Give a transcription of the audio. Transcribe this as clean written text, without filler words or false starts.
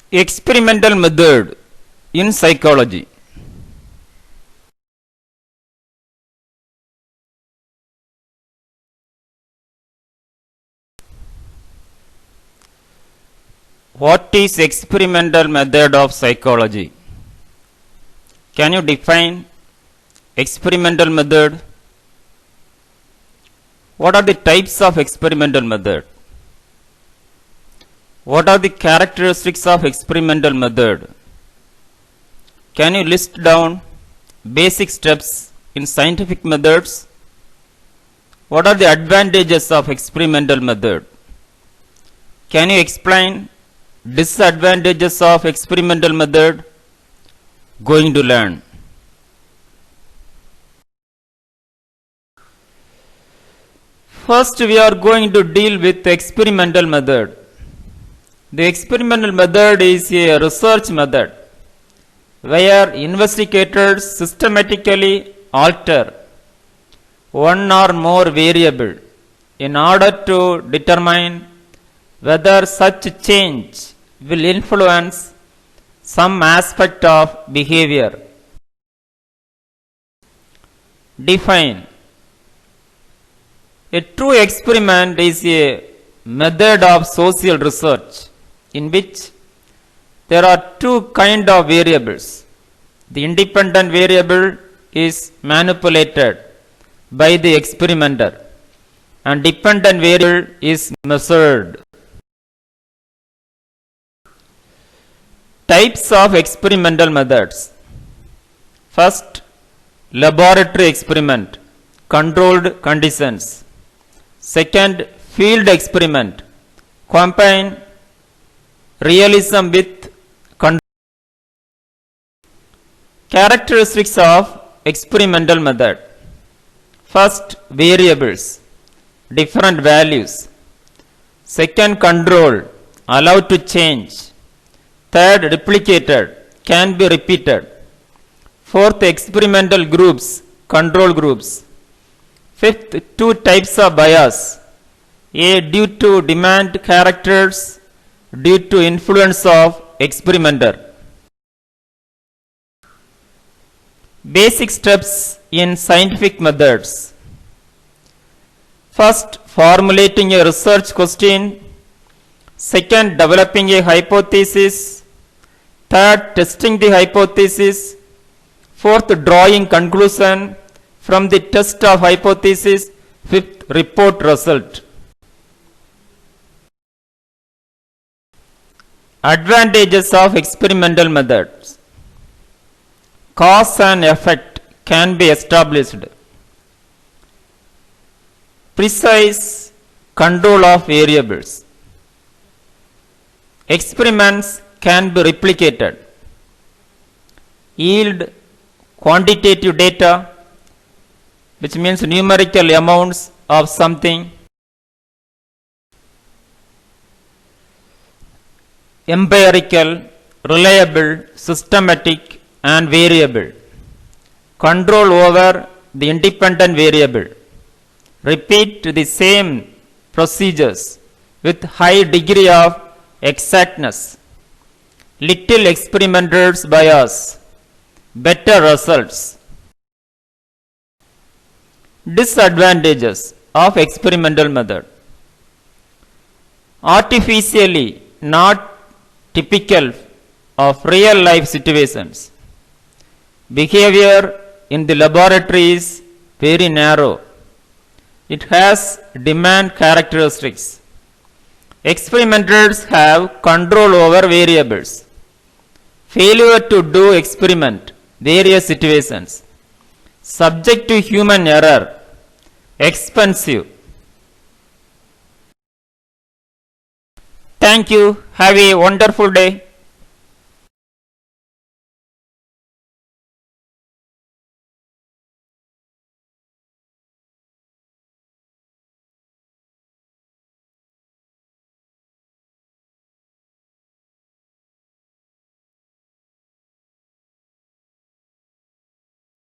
Experimental method in psychology. What is experimental method of psychology? Can you define experimental method? What are the types of experimental method? What are the characteristics of experimental method? Can you list down basic steps in scientific methods? What are the advantages of experimental method? Can you explain disadvantages of experimental method? Going to learn. First, we are going to deal with experimental method. The experimental method is a research method where investigators systematically alter one or more variable in order to determine whether such change will influence some aspect of behavior. Define. A true experiment is a method of social research in which there are two kinds of variables. The independent variable is manipulated by the experimenter and dependent variable is measured. Types of experimental methods. First, laboratory experiment, controlled conditions. Second, field experiment, combine realism with control. Characteristics of experimental method. First, variables, different values. Second, control, allowed to change. Third, replicated, can be repeated. Fourth, experimental groups, control groups. Fifth, two types of bias. A, due to demand characters, due to influence of experimenter. Basic steps in scientific methods. First, formulating a research question. Second, developing a hypothesis. Third, testing the hypothesis. Fourth, drawing conclusion from the test of hypothesis. Fifth, report result. Advantages of experimental methods. Cause and effect can be established. Precise control of variables. Experiments can be replicated. Yield quantitative data, which means numerical amounts of something. Empirical, reliable, systematic and variable. Control over the independent variable. Repeat the same procedures with high degree of exactness. Little experimenter's bias. Better results. Disadvantages of experimental method. Artificially not typical of real life situations. Behavior in the laboratory is very narrow. It has demand characteristics. Experimenters have control over variables. Failure to do experiment, various situations. Subject to human error. Expensive. Thank you. Have a wonderful day.